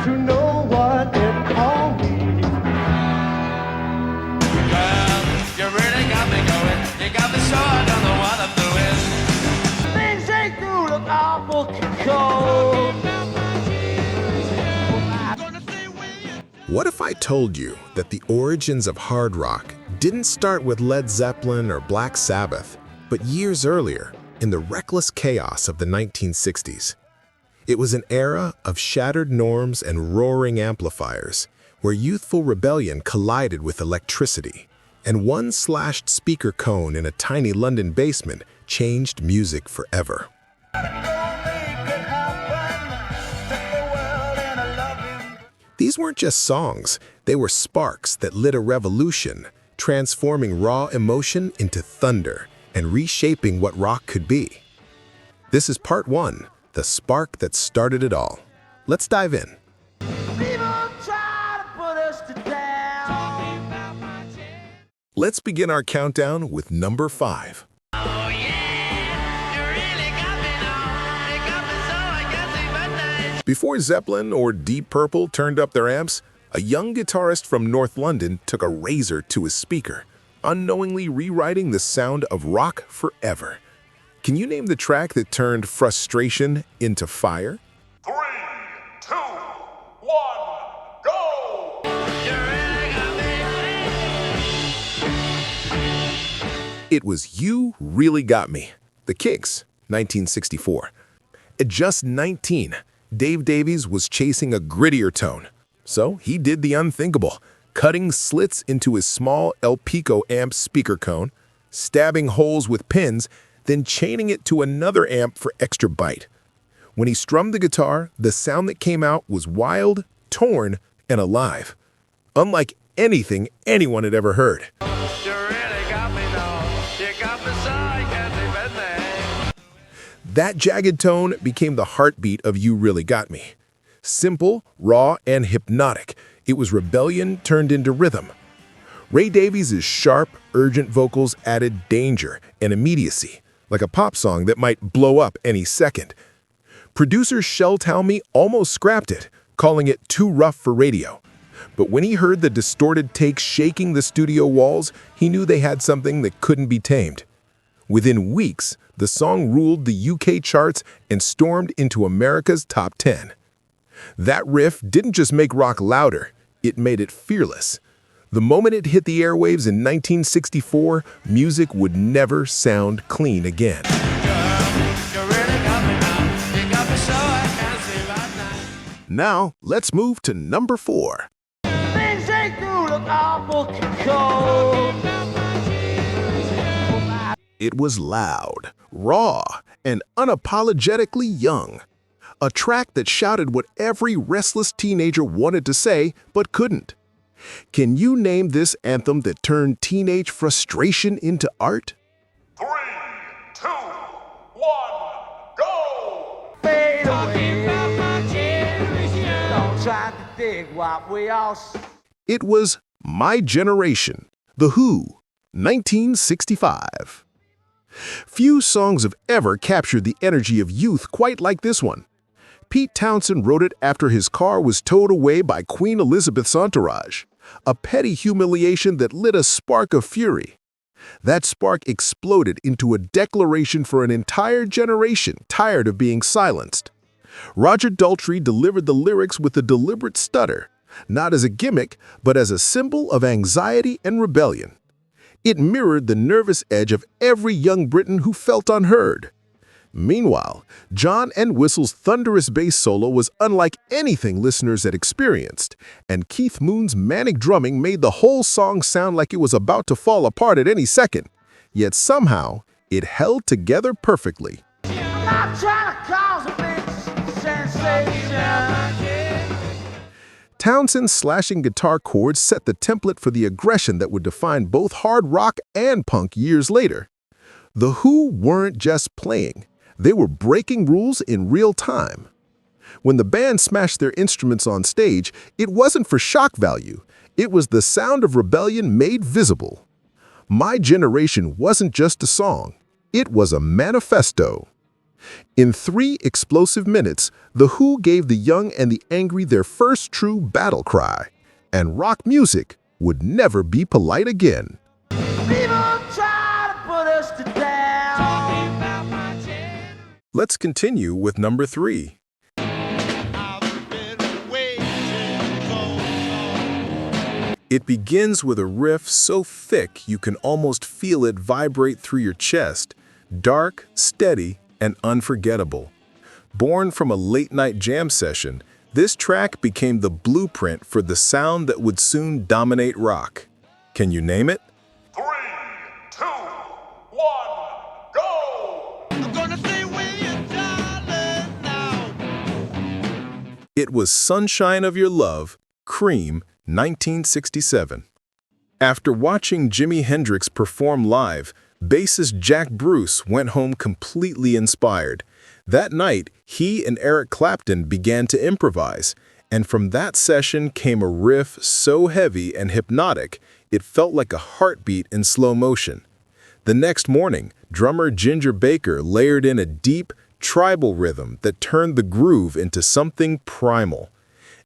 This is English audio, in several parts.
to know what it all means. Well, you really got me going. You got me so I don't know what I'm doing. Things ain't do look awful cold. What if I told you that the origins of hard rock didn't start with Led Zeppelin or Black Sabbath, but years earlier, in the reckless chaos of the 1960s? It was an era of shattered norms and roaring amplifiers, where youthful rebellion collided with electricity, and one slashed speaker cone in a tiny London basement changed music forever. These weren't just songs, they were sparks that lit a revolution, transforming raw emotion into thunder and reshaping what rock could be. This is part one, the spark that started it all. Let's dive in. People try to put us to down. Let's begin our countdown with number 5. Oh yeah, you really got me now. You got me so I can't say goodnight. Before Zeppelin or Deep Purple turned up their amps, a young guitarist from North London took a razor to his speaker, unknowingly rewriting the sound of rock forever. Can you name the track that turned frustration into fire? 3, 2, 1, go! You really got me. It was You Really Got Me, The Kinks, 1964. At just 19, Dave Davies was chasing a grittier tone. So he did the unthinkable, cutting slits into his small El Pico amp speaker cone, stabbing holes with pins, then chaining it to another amp for extra bite. When he strummed the guitar, the sound that came out was wild, torn, and alive, unlike anything anyone had ever heard. You really got me now. You got me so I can't say goodnight. That jagged tone became the heartbeat of You Really Got Me. Simple, raw, and hypnotic, it was rebellion turned into rhythm. Ray Davies' sharp, urgent vocals added danger and immediacy, like a pop song that might blow up any second. Producer Shel Talmy almost scrapped it, calling it too rough for radio. But when he heard the distorted takes shaking the studio walls, he knew they had something that couldn't be tamed. Within weeks, the song ruled the UK charts and stormed into America's top 10. That riff didn't just make rock louder, it made it fearless. The moment it hit the airwaves in 1964, music would never sound clean again. You really got me now. You got me so I can't say goodnight. Now, let's move to number 4. Things ain't do look awful cold. It was loud, raw, and unapologetically young. A track that shouted what every restless teenager wanted to say but couldn't. Can you name this anthem that turned teenage frustration into art? 3, 2, 1, go! Fade away. Don't try to dig what we all see. It was My Generation, The Who, 1965. Few songs have ever captured the energy of youth quite like this one. Pete Townshend wrote it after his car was towed away by Queen Elizabeth's entourage, a petty humiliation that lit a spark of fury. That spark exploded into a declaration for an entire generation tired of being silenced. Roger Daltrey delivered the lyrics with a deliberate stutter, not as a gimmick, but as a symbol of anxiety and rebellion. It mirrored the nervous edge of every young Briton who felt unheard. Meanwhile, John Entwistle's thunderous bass solo was unlike anything listeners had experienced, and Keith Moon's manic drumming made the whole song sound like it was about to fall apart at any second. Yet somehow, it held together perfectly. I'm not trying to cause a big sensation. Townsend's slashing guitar chords set the template for the aggression that would define both hard rock and punk years later. The Who weren't just playing. They were breaking rules in real time. When the band smashed their instruments on stage, it wasn't for shock value. It was the sound of rebellion made visible. My Generation wasn't just a song. It was a manifesto. In 3 explosive minutes, The Who gave the young and the angry their first true battle cry, and rock music would never be polite again. People try to put us to down. Talking about my channel. Let's continue with number 3. I've been waiting so long. It begins with a riff so thick you can almost feel it vibrate through your chest, dark, steady, and unforgettable. Born from a late-night jam session, this track became the blueprint for the sound that would soon dominate rock. Can you name it? 3, 2, 1, go! I'm gonna stay with you, darling, now. It was Sunshine of Your Love, Cream, 1967. After watching Jimi Hendrix perform live, bassist Jack Bruce went home completely inspired. That night, he and Eric Clapton began to improvise, and from that session came a riff so heavy and hypnotic, it felt like a heartbeat in slow motion. The next morning, drummer Ginger Baker layered in a deep, tribal rhythm that turned the groove into something primal.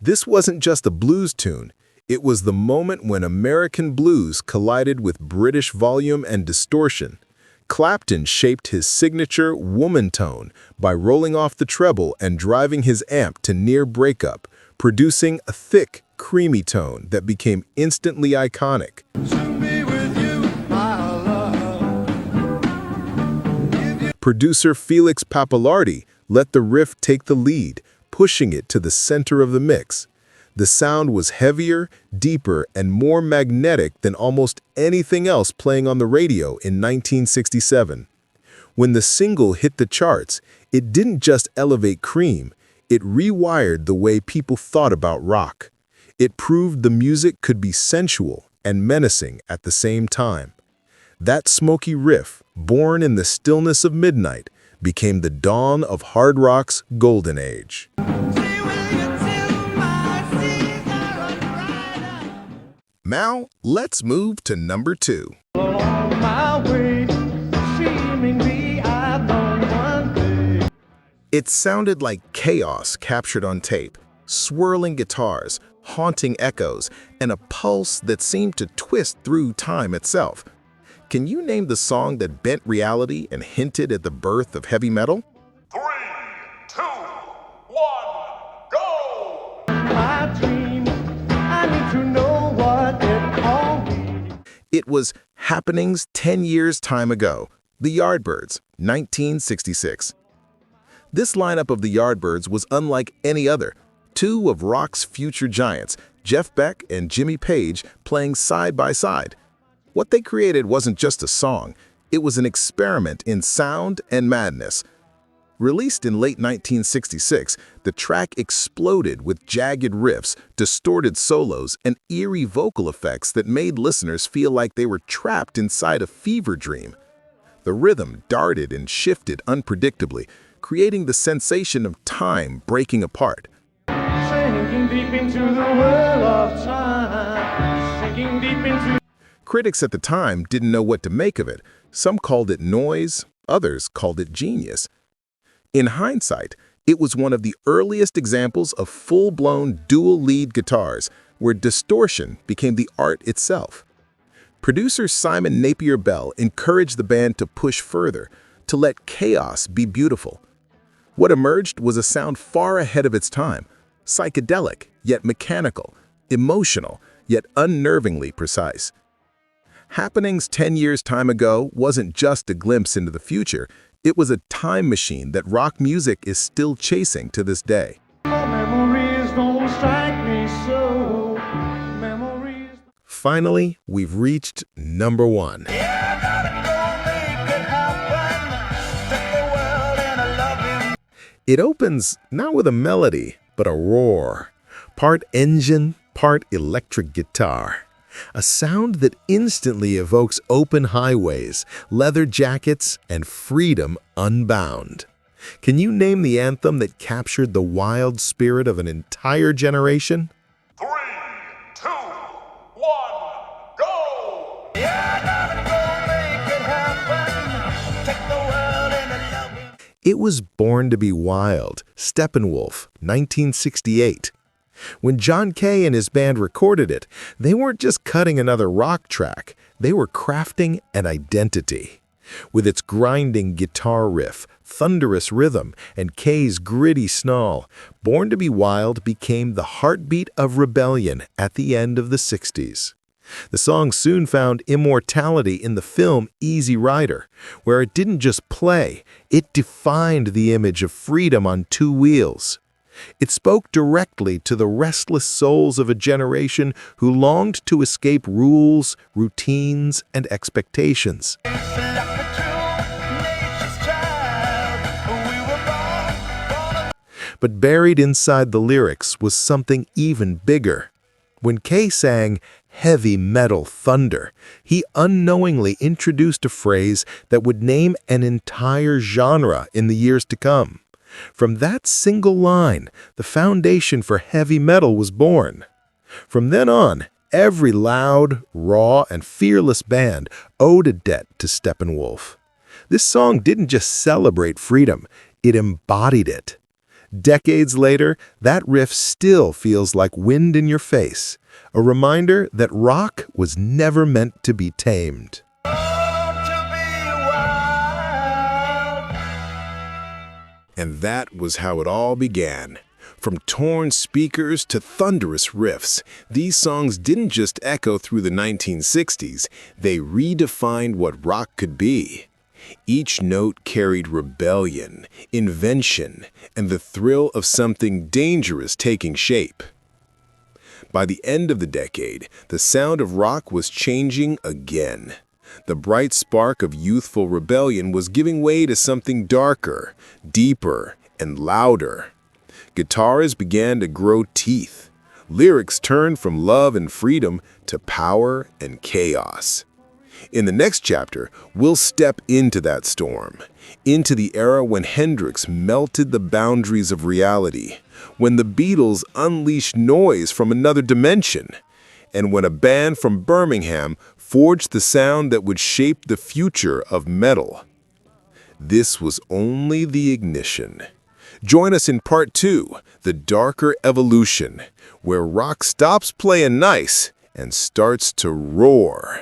This wasn't just a blues tune. It was the moment when American blues collided with British volume and distortion. Clapton shaped his signature woman tone by rolling off the treble and driving his amp to near breakup, producing a thick, creamy tone that became instantly iconic. Producer Felix Pappalardi let the riff take the lead, pushing it to the center of the mix. The sound was heavier, deeper, and more magnetic than almost anything else playing on the radio in 1967. When the single hit the charts, it didn't just elevate Cream, it rewired the way people thought about rock. It proved the music could be sensual and menacing at the same time. That smoky riff, born in the stillness of midnight, became the dawn of hard rock's golden age. Now, let's move to number 2. Along my way, seemingly I've known one day. It sounded like chaos captured on tape, swirling guitars, haunting echoes, and a pulse that seemed to twist through time itself. Can you name the song that bent reality and hinted at the birth of heavy metal? 3, 2, 1, go! My dream, I need to know what it all means. It was Happenings 10 years time ago, The Yardbirds, 1966. This lineup of the Yardbirds was unlike any other. Two of rock's future giants, Jeff Beck and Jimmy Page, playing side by side. What they created wasn't just a song, it was an experiment in sound and madness. Released in late 1966, the track exploded with jagged riffs, distorted solos, and eerie vocal effects that made listeners feel like they were trapped inside a fever dream. The rhythm darted and shifted unpredictably, creating the sensation of time breaking apart. Sinking deep into the well of time. Sinking deep into. Critics at the time didn't know what to make of it. Some called it noise, others called it genius. In hindsight, it was one of the earliest examples of full-blown dual-lead guitars, where distortion became the art itself. Producer Simon Napier Bell encouraged the band to push further, to let chaos be beautiful. What emerged was a sound far ahead of its time, psychedelic, yet mechanical, emotional, yet unnervingly precise. Happenings 10 years time ago wasn't just a glimpse into the future, it was a time machine that rock music is still chasing to this day. Memories don't strike me so. Memories. Finally, we've reached number 1. It opens not with a melody, but a roar. Part engine, part electric guitar. A sound that instantly evokes open highways, leather jackets, and freedom unbound. Can you name the anthem that captured the wild spirit of an entire generation? 3, 2, 1, go! It was Born to be Wild, Steppenwolf, 1968. When John Kay and his band recorded it, they weren't just cutting another rock track, they were crafting an identity. With its grinding guitar riff, thunderous rhythm, and Kay's gritty snarl, Born to be Wild became the heartbeat of rebellion at the end of the 60s. The song soon found immortality in the film Easy Rider, where it didn't just play, it defined the image of freedom on two wheels. It spoke directly to the restless souls of a generation who longed to escape rules, routines, and expectations. But buried inside the lyrics was something even bigger. When Kay sang heavy metal thunder, he unknowingly introduced a phrase that would name an entire genre in the years to come. From that single line, the foundation for heavy metal was born. From then on, every loud, raw, and fearless band owed a debt to Steppenwolf. This song didn't just celebrate freedom, it embodied it. Decades later, that riff still feels like wind in your face, a reminder that rock was never meant to be tamed. And that was how it all began. From torn speakers to thunderous riffs, these songs didn't just echo through the 1960s, they redefined what rock could be. Each note carried rebellion, invention, and the thrill of something dangerous taking shape. By the end of the decade, the sound of rock was changing again. The bright spark of youthful rebellion was giving way to something darker, deeper, and louder. Guitars began to grow teeth. Lyrics turned from love and freedom to power and chaos. In the next chapter, we'll step into that storm, into the era when Hendrix melted the boundaries of reality, when the Beatles unleashed noise from another dimension, and when a band from Birmingham forged the sound that would shape the future of metal. This was only the ignition. Join us in part 2, The Darker Evolution, where rock stops playing nice and starts to roar.